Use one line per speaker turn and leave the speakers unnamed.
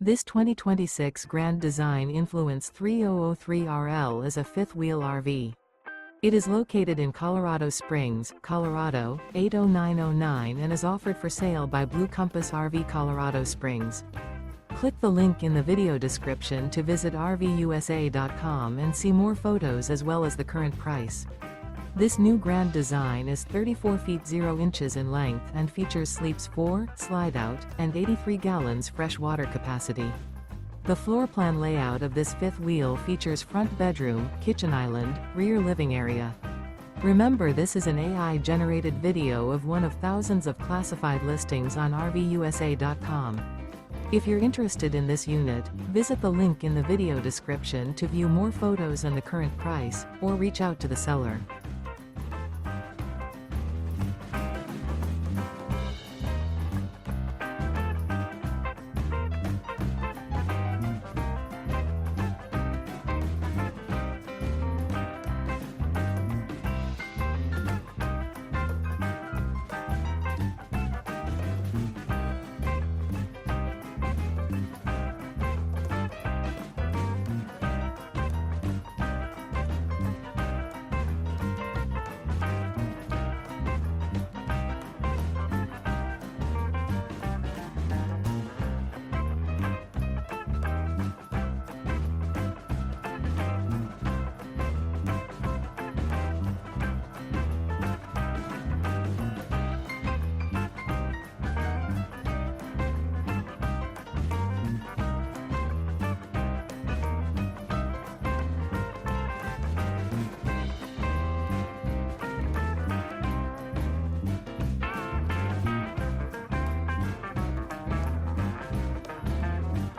This 2026 Grand Design Influence 3003RL is a fifth-wheel RV. It is located in Colorado Springs, Colorado, 80909 and is offered for sale by Blue Compass RV Colorado Springs. Click the link in the video description to visit RVUSA.com and see more photos as well as the current price. This new Grand Design is 34 feet 0 inches in length and features sleeps 4, Slideout, and 83 gallons fresh water capacity. The floor plan layout of this fifth wheel features front bedroom, kitchen island, rear living area. Remember, this is an AI-generated video of one of thousands of classified listings on RVUSA.com. If you're interested in this unit, visit the link in the video description to view more photos and the current price, or reach out to the seller.